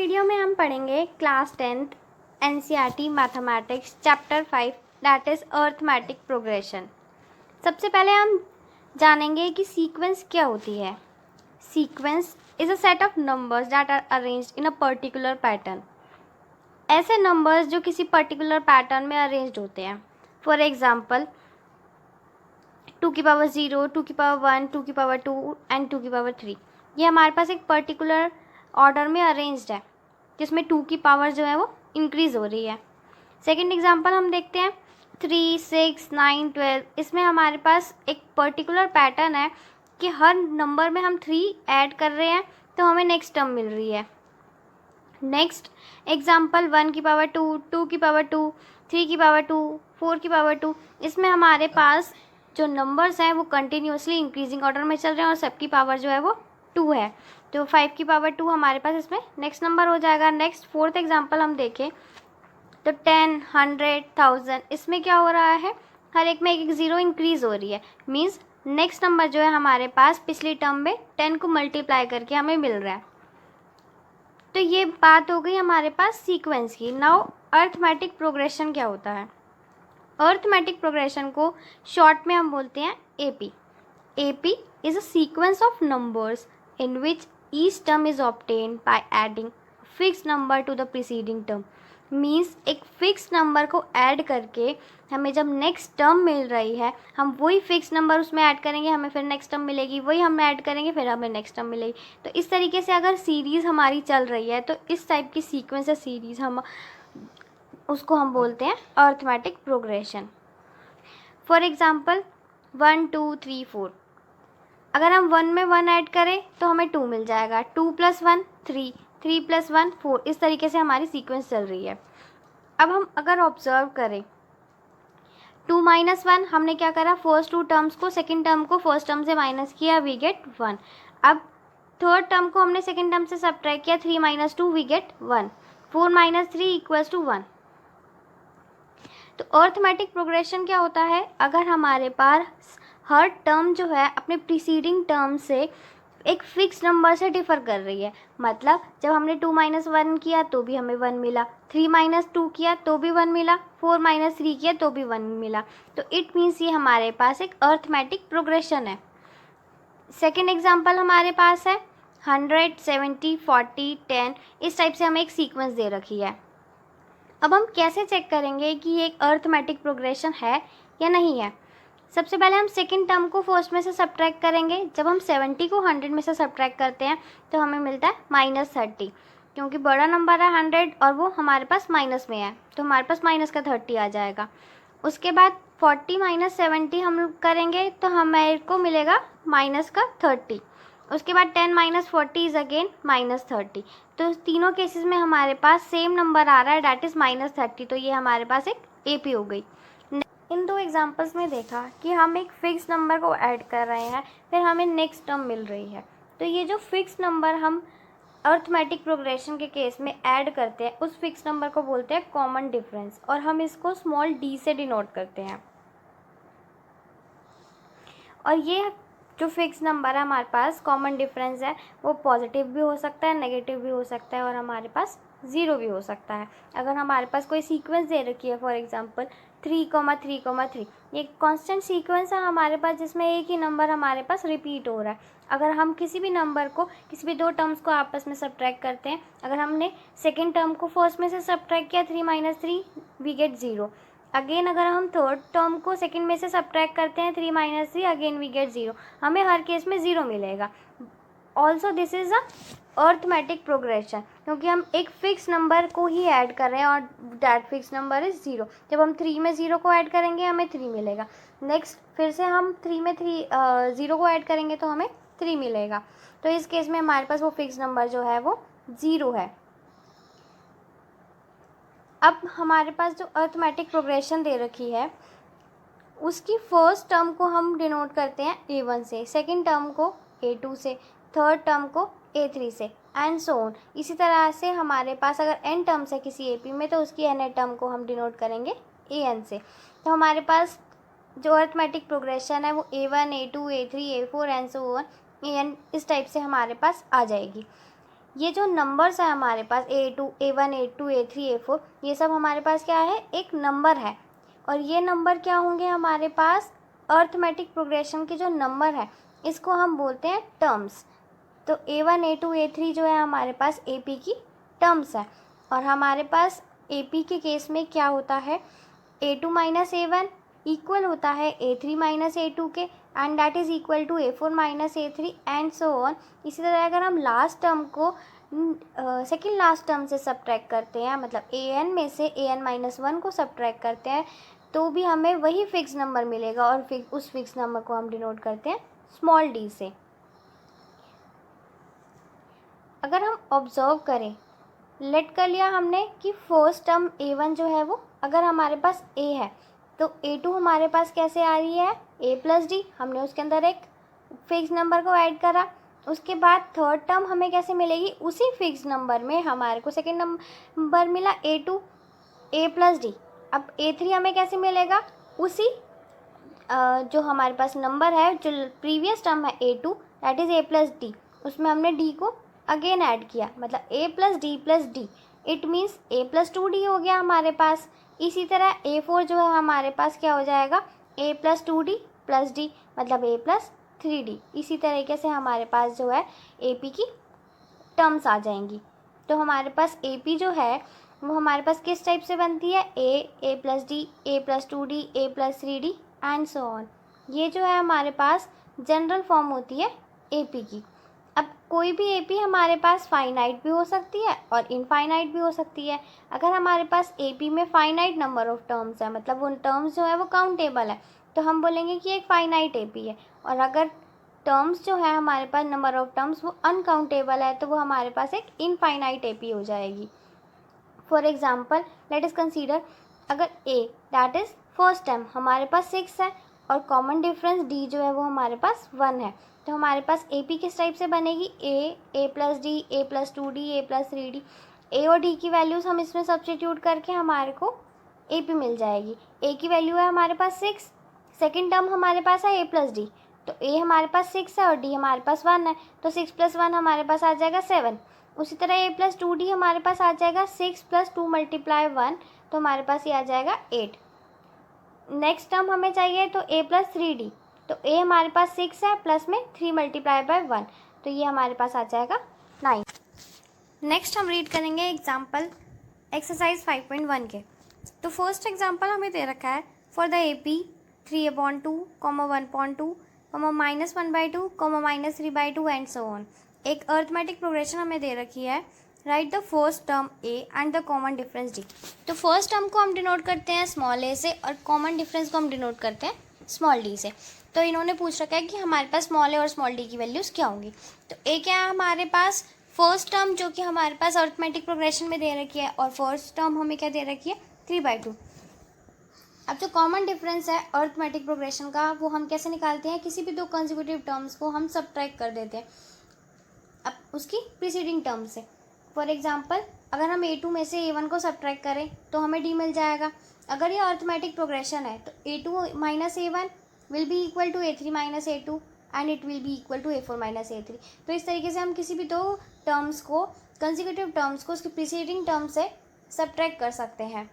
Video में हम पढ़ेंगे class 10th NCERT mathematics chapter 5 that is arithmetic progression. सबसे पहले हम जानेंगे कि सीक्वेंस क्या होती है। Sequence is a set of numbers that are arranged in a particular pattern. ऐसे नंबर्स जो किसी पर्टिकुलर पैटर्न में अरेंज्ड होते हैं। फॉर एग्जाम्पल 2 की पावर 0, 2 की पावर 1, 2 की पावर 2 एंड 2 की पावर 3। ये हमारे पास एक पर्टिकुलर ऑर्डर में अरेंज्ड है जिसमें 2 की पावर जो है वो इंक्रीज हो रही है। सेकंड एग्जांपल हम देखते हैं 3, 6, 9, 12। इसमें हमारे पास एक पर्टिकुलर पैटर्न है कि हर नंबर में हम 3 ऐड कर रहे हैं तो हमें नेक्स्ट टर्म मिल रही है। नेक्स्ट एग्जांपल 1 की पावर 2, 2 की पावर 2, 3 की पावर 2, 4 की पावर 2। इसमें हमारे पास जो नंबर्स हैं वो कंटिन्यूसली इंक्रीजिंग ऑर्डर में चल रहे हैं और सबकी पावर जो है वो 2 है। तो 5 की पावर 2 हमारे पास इसमें नेक्स्ट नंबर हो जाएगा। नेक्स्ट फोर्थ एग्जांपल हम देखें तो 10, 100, 1000। इसमें क्या हो रहा है, हर एक में एक एक ज़ीरो इंक्रीज हो रही है। मीन्स नेक्स्ट नंबर जो है हमारे पास पिछली टर्म में 10 को मल्टीप्लाई करके हमें मिल रहा है। तो ये बात हो गई हमारे पास सीक्वेंस की। नाउ अरिथमेटिक प्रोग्रेशन क्या होता है। अरिथमेटिक प्रोग्रेशन को शॉर्ट में हम बोलते हैं AP. AP is a sequence of numbers in which each term is obtained by adding a fixed number to the preceding term. Means एक फिक्स नंबर को ऐड करके हमें जब नेक्स्ट टर्म मिल रही है हम वही फिक्स नंबर उसमें ऐड करेंगे, हमें फिर नेक्स्ट टर्म मिलेगी, वही हम ऐड करेंगे फिर हमें नेक्स्ट टर्म मिलेगी। तो इस तरीके से अगर सीरीज़ हमारी चल रही है तो इस टाइप की सीक्वेंस या सीरीज़ हम उसको हम बोलते हैं अरिथमेटिक प्रोग्रेशन। For example 1, 2, 3, 4। अगर हम 1 में 1 ऐड करें तो हमें 2 मिल जाएगा। 2 + 1 3, 3 + 1 4। इस तरीके से हमारी सीक्वेंस चल रही है। अब हम अगर ऑब्जर्व करें 2 - 1 हमने क्या करा, फर्स्ट 2 टर्म्स को सेकंड टर्म को फर्स्ट टर्म से माइनस किया, वी गेट 1। अब थर्ड टर्म को हमने सेकंड टर्म से सब्ट्रैक्ट किया, 3 - 2 वी गेट 1। 4 - 3 = 1। तो अरिथमेटिक प्रोग्रेशन क्या होता है, अगर हमारे पास हर टर्म जो है अपने प्रीसीडिंग टर्म से एक फिक्स नंबर से डिफ़र कर रही है। मतलब जब हमने 2 - 1 किया तो भी हमें 1 मिला, 3 - 2 किया तो भी 1 मिला, 4 - 3 किया तो भी 1 मिला। तो इट मीन्स ये हमारे पास एक अरिथमेटिक प्रोग्रेशन है। सेकेंड एग्जाम्पल हमारे पास है 100, 70, 40, 10। इस टाइप से हमें एक सीक्वेंस दे रखी है। अब हम कैसे चेक करेंगे कि ये एक अरिथमेटिक प्रोग्रेशन है या नहीं है। सबसे पहले हम सेकंड टर्म को फर्स्ट में से सब्ट्रैक्ट करेंगे। जब हम 70 को 100 में से सब्ट्रैक्ट करते हैं तो हमें मिलता है -30, क्योंकि बड़ा नंबर है 100 और वो हमारे पास माइनस में है तो हमारे पास माइनस का 30 आ जाएगा। उसके बाद 40 - 70 हम करेंगे तो हमें को मिलेगा माइनस का 30। उसके बाद 10 - 40 इज़ अगेन -30। तो तीनों केसेस में हमारे पास सेम नंबर आ रहा है, डैट इज़ -30। तो ये हमारे पास एक AP हो गई। इन दो एग्जांपल्स में देखा कि हम एक फिक्स नंबर को ऐड कर रहे हैं फिर हमें नेक्स्ट टर्म मिल रही है। तो ये जो फिक्स नंबर हम अरिथमेटिक प्रोग्रेशन के केस में ऐड करते हैं उस फिक्स नंबर को बोलते हैं कॉमन डिफरेंस और हम इसको स्मॉल d से डिनोट करते हैं। और ये जो फिक्स नंबर है हमारे पास कॉमन डिफरेंस है वो पॉजिटिव भी हो सकता है, नेगेटिव भी हो सकता है और हमारे पास 0 भी हो सकता है। अगर हमारे पास कोई सीक्वेंस दे रखी है फॉर एग्जांपल 3,3,3, ये कांस्टेंट सीक्वेंस है हमारे पास जिसमें एक ही नंबर हमारे पास रिपीट हो रहा है। अगर हम किसी भी नंबर को किसी भी दो टर्म्स को आपस में सब्ट्रैक्ट करते हैं, अगर हमने सेकेंड टर्म को फर्स्ट में से सब्ट्रैक्ट किया 3 - 3 वी गेट 0। अगेन अगर हम थर्ड टर्म को सेकंड में से सब्ट्रैक्ट करते हैं 3 - 3 अगेन वी गेट 0। हमें हर केस में 0 मिलेगा। Also this is a arithmetic progression क्योंकि हम एक फिक्स नंबर को ही ऐड कर रहे हैं और दैट फिक्स नंबर इज़ 0। जब हम 3 में 0 को ऐड करेंगे हमें 3 मिलेगा। नेक्स्ट फिर से हम 3 में 0 को ऐड करेंगे तो हमें 3 मिलेगा। तो इस केस में हमारे पास वो फिक्स नंबर जो है वो 0 है। अब हमारे पास जो अरिथमेटिक प्रोग्रेशन दे रखी है उसकी फर्स्ट टर्म को हम डिनोट करते हैं A1 से, सेकंड टर्म को A2 से, थर्ड टर्म को A3 से एंड सो ऑन। इसी तरह से हमारे पास अगर n टर्म्स है किसी AP में तो उसकी n टर्म को हम डिनोट करेंगे AN से। तो हमारे पास जो अरिथमेटिक प्रोग्रेशन है वो A1, A2, A3, A4 and so on AN इस टाइप से हमारे पास आ जाएगी। ये जो नंबर्स है हमारे पास A2, A1, A2, A3, A4, ये सब हमारे पास क्या है, एक नंबर है। और ये नंबर क्या होंगे हमारे पास, अर्थमेटिक प्रोग्रेशन के जो नंबर है इसको हम बोलते हैं टर्म्स। तो A1, A2, A3 जो है हमारे पास AP की टर्म्स है। और हमारे पास AP के केस में क्या होता है, A2 माइनस A1 इक्वल होता है A3 माइनस A2 के, and that is equal to A4 minus A3 and so on. इसी तरह अगर हम लास्ट टर्म को सेकेंड लास्ट टर्म से सब्ट्रैक्ट करते हैं, मतलब AN में से AN माइनस 1 को सब्ट्रैक्ट करते हैं, तो भी हमें वही फिक्स नंबर मिलेगा। और उस फिक्स नंबर को हम डिनोट करते हैं स्मॉल d से। अगर हम ऑब्जर्व करें, लेट कर लिया हमने कि फर्स्ट टर्म A1 जो है वो अगर हमारे पास A है, तो A2 हमारे पास कैसे आ रही है, A प्लस डी। हमने उसके अंदर एक फिक्स नंबर को ऐड करा। उसके बाद थर्ड टर्म हमें कैसे मिलेगी, उसी फिक्स नंबर में हमारे को सेकेंड नंबर मिला A2, A प्लस डी। अब A3 हमें कैसे मिलेगा, उसी जो हमारे पास नंबर है, जो प्रीवियस टर्म है A2 that is A plus D, उसमें हमने D को अगेन ऐड किया, मतलब A plus D, it means A plus 2D हो गया हमारे पास। इसी तरह A4 जो है हमारे पास क्या हो जाएगा, A plus 2D plus D, मतलब A प्लस 3D। इसी तरीके से हमारे पास जो है AP की टर्म्स आ जाएंगी। तो हमारे पास AP जो है वो हमारे पास किस टाइप से बनती है, A plus D, A plus 2D, A plus 3D and so on. ये जो है हमारे पास जनरल फॉर्म होती है AP की। अब कोई भी AP हमारे पास फाइनाइट भी हो सकती है और इनफाइनाइट भी हो सकती है। अगर हमारे पास AP में फाइनाइट नंबर ऑफ टर्म्स है, मतलब उन टर्म्स जो है वो काउंटेबल है, तो हम बोलेंगे कि एक फाइनाइट AP है। और अगर टर्म्स जो है हमारे पास नंबर ऑफ टर्म्स वो अनकाउंटेबल है, तो वो हमारे पास एक इनफाइनाइट AP हो जाएगी। For example let us consider, अगर A that is first term हमारे पास 6 है और कॉमन डिफरेंस D जो है वो हमारे पास 1 है, तो हमारे पास AP किस टाइप से बनेगी, A plus D, A plus 2D, A plus 3D। A और D की वैल्यूज़ हम इसमें सब्स्टिट्यूट करके हमारे को AP मिल जाएगी। A की वैल्यू है हमारे पास 6, सेकेंड टर्म हमारे पास है A प्लस डी, तो A हमारे पास 6 है और D हमारे पास 1 है, तो 6 प्लस 1 हमारे पास आ जाएगा 7। उसी तरह A प्लस 2D हमारे पास आ जाएगा 6 प्लस 2 मल्टीप्लाई 1, तो हमारे पास ये आ जाएगा 8। नेक्स्ट टर्म हमें चाहिए तो A प्लस 3D, तो A हमारे पास 6 है प्लस में 3 मल्टीप्लाई बाय 1, तो ये हमारे पास आ जाएगा 9। नेक्स्ट हम रीड करेंगे एग्जाम्पल एक्सरसाइज 5.1 के। तो फर्स्ट एग्जाम्पल हमें दे रखा है, for the AP 3/2, 1/2, -1/2, -3/2 and so on. एक अर्थमेटिक प्रोग्रेशन हमें दे रखी है, right the first term A and the common difference D। तो फर्स्ट टर्म को हम डिनोट करते हैं स्मॉल a से और कॉमन डिफरेंस को हम डिनोट करते हैं स्मॉल d से। तो इन्होंने पूछ रखा है कि हमारे पास स्मॉल a और स्मॉल d की वैल्यूज़ क्या होंगी। तो A क्या है हमारे पास, फर्स्ट टर्म जो कि हमारे पास अर्थमेटिक प्रोग्रेशन में दे रखी है, और फर्स्ट टर्म हमें क्या दे रखी है, 3/2। अब जो कॉमन डिफरेंस है अर्थमेटिक प्रोग्रेशन का, वो हम कैसे निकालते हैं, किसी भी दो कंसेक्यूटिव टर्म्स को हम सब्ट्रैक्ट कर देते हैं अब उसकी प्रीसीडिंग टर्म से। फॉर एग्जांपल अगर हम A2 में से A1 को सब्ट्रैक्ट करें तो हमें D मिल जाएगा। अगर ये अर्थमेटिक प्रोग्रेशन है तो A2 minus A1 will be equal to A3 minus A2 and it will be equal to A4 minus A3। तो इस तरीके से हम किसी भी दो टर्म्स को, कंसेक्यूटिव टर्म्स को उसकी प्रीसीडिंग टर्म से सब्ट्रैक्ट कर सकते हैं।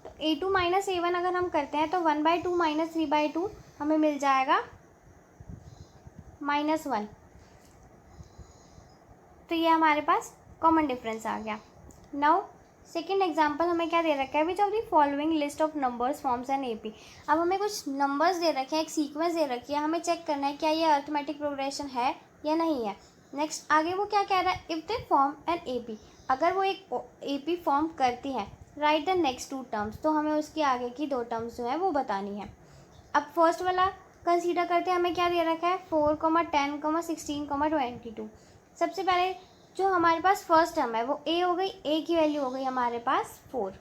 तो A2 माइनस A1 अगर हम करते हैं तो 1/2 माइनस 3/2 हमें मिल जाएगा -1। तो ये हमारे पास कॉमन डिफरेंस आ गया। नाउ सेकेंड एग्जाम्पल हमें क्या दे रखा है, which of the following list of numbers forms an AP। अब हमें कुछ नंबर्स दे रखे हैं, एक सीक्वेंस दे रखी है, हमें चेक करना है क्या ये अर्थमेटिक प्रोग्रेशन है या नहीं है। नेक्स्ट आगे वो क्या कह रहा है, if they form an AP, अगर वो एक AP फॉर्म करती हैं, राइट द नेक्स्ट 2 टर्म्स, तो हमें उसकी आगे की 2 टर्म्स जो है वो बतानी है। अब फर्स्ट वाला कंसीडर करते हैं, हमें क्या दे रखा है, 4, 10, 16, 22। सबसे पहले जो हमारे पास फर्स्ट टर्म है वो A हो गई, A की वैल्यू हो गई हमारे पास 4।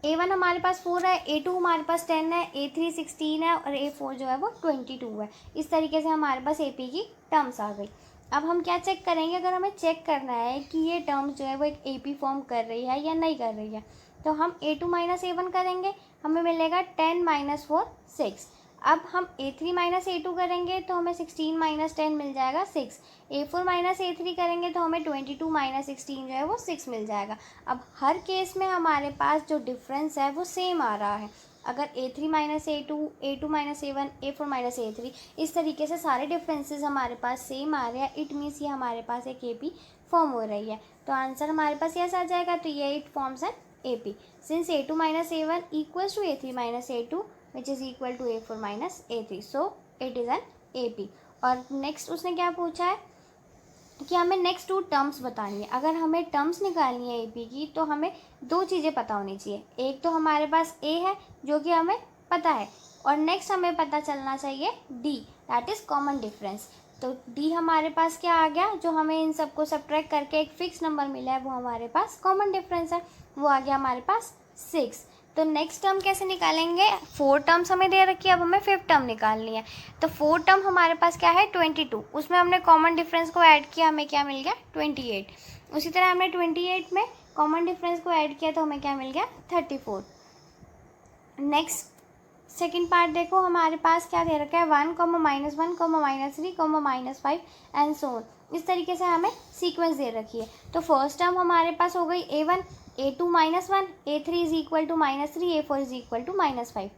A1 हमारे पास 4 है, A2 हमारे पास 10 है, A3 16 है और A4 जो है वो 22 है। इस तरीके से हमारे पास AP की टर्म्स आ गई। अब हम क्या चेक करेंगे, अगर हमें चेक करना है कि ये टर्म्स जो है वो एक AP फॉर्म कर रही है या नहीं कर रही है, तो हम A2 माइनस A1 करेंगे, हमें मिलेगा 10 - 4 6। अब हम A3 माइनस A2 करेंगे तो हमें 16 माइनस 10 मिल जाएगा 6। A4 माइनस A3 करेंगे तो हमें 22 माइनस 16 जो है वो 6 मिल जाएगा। अब हर केस में हमारे पास जो डिफरेंस है वो सेम आ रहा है। अगर A3 minus A2, A2 minus A1, A4 minus A3, इस तरीके से सारे डिफरेंसेस हमारे पास सेम आ रहे हैं, इट मीन्स ये हमारे पास एक AP फॉर्म हो रही है। तो आंसर हमारे पास यस आ जाएगा। तो ये it forms an AP since A2 minus A1 equals to A3 minus A2 which is equal to A4 minus A3, so it is an AP। और नेक्स्ट उसने क्या पूछा है कि हमें नेक्स्ट 2 टर्म्स बतानी है। अगर हमें टर्म्स निकालनी है AP की तो हमें 2 चीज़ें पता होनी चाहिए। एक तो हमारे पास A है जो कि हमें पता है, और नेक्स्ट हमें पता चलना चाहिए D, that is common difference. तो D हमारे पास क्या आ गया, जो हमें इन सबको सब्ट्रैक्ट करके एक फिक्स नंबर मिला है वो हमारे पास कॉमन डिफरेंस है, वो आ गया हमारे पास 6। तो नेक्स्ट टर्म कैसे निकालेंगे, 4 टर्म्स हमें दे रखी है, अब हमें 5th टर्म निकालनी है। तो 4 टर्म हमारे पास क्या है 22, उसमें हमने कॉमन डिफरेंस को ऐड किया, हमें क्या मिल गया 28। उसी तरह हमने 28 में कॉमन डिफरेंस को ऐड किया तो हमें क्या मिल गया 34। नेक्स्ट सेकेंड पार्ट देखो, हमारे पास क्या दे रखा है 1, -1, -3, -5 एंड सो ऑन। इस तरीके से हमें सीक्वेंस दे रखी है। तो फर्स्ट टर्म हमारे पास हो गई A1, A2 -1, A3 is equal to -3, A4 is equal to -5।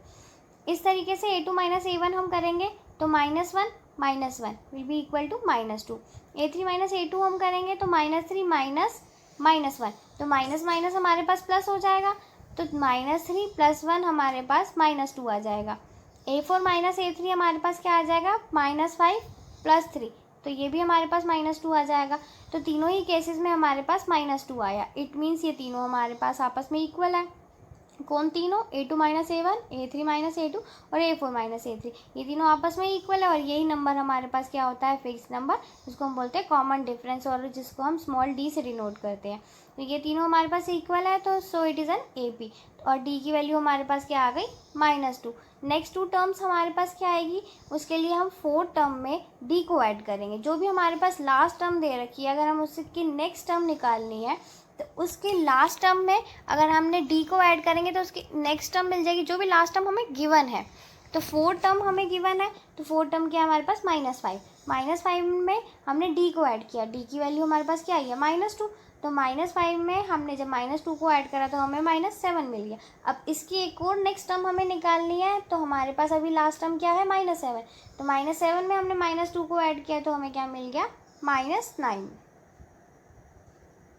इस तरीके से A2 माइनस A1 हम करेंगे तो -1 will be equal to -2। A3 minus A2 हम करेंगे तो -3 माइनस -1, तो माइनस माइनस हमारे पास प्लस हो जाएगा, तो -3 + 1 हमारे पास -2 आ जाएगा। A4 माइनस A3 हमारे पास क्या आ जाएगा -5 + 3, तो ये भी हमारे पास -2 आ जाएगा। तो तीनों ही केसेस में हमारे पास -2 आया, इट मीन्स ये तीनों हमारे पास आपस में इक्वल है। कौन तीनों, A2 minus A1, A3 minus A2 और A4 माइनस A3, ये तीनों आपस में इक्वल है। और यही नंबर हमारे पास क्या होता है फिक्स नंबर, जिसको हम बोलते हैं कॉमन डिफरेंस, और जिसको हम स्मॉल d से डिनोट करते हैं। तो ये तीनों हमारे पास इक्वल है, तो so it is an AP। और d की वैल्यू हमारे पास क्या आ गई -2। नेक्स्ट 2 टर्म्स हमारे पास क्या आएगी, उसके लिए हम 4th टर्म में d को ऐड करेंगे। जो भी हमारे पास लास्ट टर्म दे रखी है, अगर हम उसकी नेक्स्ट टर्म निकालनी है तो उसके लास्ट टर्म में अगर हमने d को ऐड करेंगे तो उसकी नेक्स्ट टर्म मिल जाएगी, जो भी लास्ट टर्म हमें गिवन है। तो 4th टर्म हमें गिवन है, तो 4th टर्म क्या है हमारे पास -5 में हमने d को ऐड किया, d की वैल्यू हमारे पास क्या आई है -2। तो -5 में हमने जब -2 को ऐड करा तो हमें -7 मिल गया। अब इसकी एक और नेक्स्ट टर्म हमें निकालनी है, तो हमारे पास अभी लास्ट टर्म क्या है -7, तो -7 में हमने -2 को ऐड किया तो हमें क्या मिल गया -9।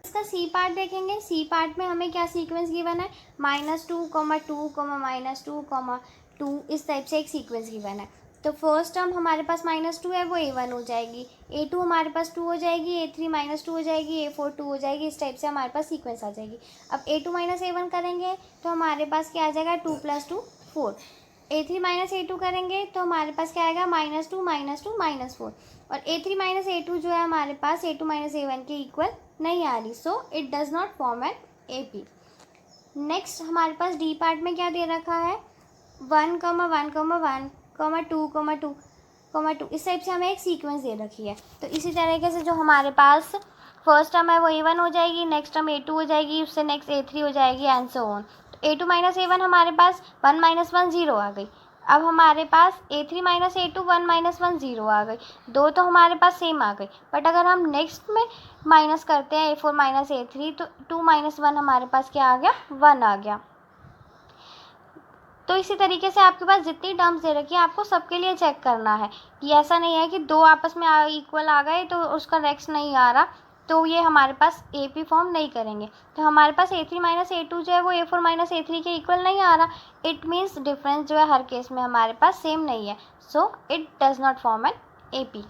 इसका सी पार्ट देखेंगे, सी पार्ट में हमें क्या सीक्वेंस गिवन है -2, -2, -2, इस टाइप से एक सीक्वेंस गिवन है। तो फर्स्ट टर्म हमारे पास -2 है, वो A1 हो जाएगी, A2 हमारे पास 2 हो जाएगी, A3 -2 हो जाएगी, A4 2 हो जाएगी, इस टाइप से हमारे पास सीक्वेंस आ जाएगी। अब A2 - A1 करेंगे तो हमारे पास क्या आ जाएगा 2 + 2 4। A3 - A2 करेंगे तो हमारे पास क्या आएगा -2, -4। और A3 - A2 जो है हमारे पास A2 - A1 के इक्वल नहीं आ रही, so it does not form an AP। Next हमारे पास D पार्ट में क्या दे रखा है 1, 1, 1, 2, 2, इस टाइप से हमें एक सीक्वेंस दे रखी है। तो इसी तरीके से जो हमारे पास फर्स्ट टर्म है वो A1 हो जाएगी, नेक्स्ट टर्म A2 हो जाएगी, उससे नेक्स्ट A3 हो जाएगी एंड सो ऑन। तो A2 - A1 हमारे पास 1 - 1 0 आ गई। अब हमारे पास A3 - A2 1 - 1 0 आ गई, दो तो हमारे पास सेम आ गई। बट अगर हम नेक्स्ट में माइनस करते हैं A4 - A3 तो 2 - 1 हमारे पास क्या आ गया 1 आ गया। तो इसी तरीके से आपके पास जितनी टर्म्स दे रखी है आपको सबके लिए चेक करना है कि ऐसा नहीं है कि दो आपस में इक्वल आ गए तो उसका नेक्स्ट नहीं आ रहा, तो ये हमारे पास AP फॉर्म नहीं करेंगे। तो हमारे पास A3 - A2 जो है वो A4 - A3 के इक्वल नहीं आ रहा, इट मीन्स डिफरेंस जो है हर केस में हमारे पास सेम नहीं है, so it does not form an AP।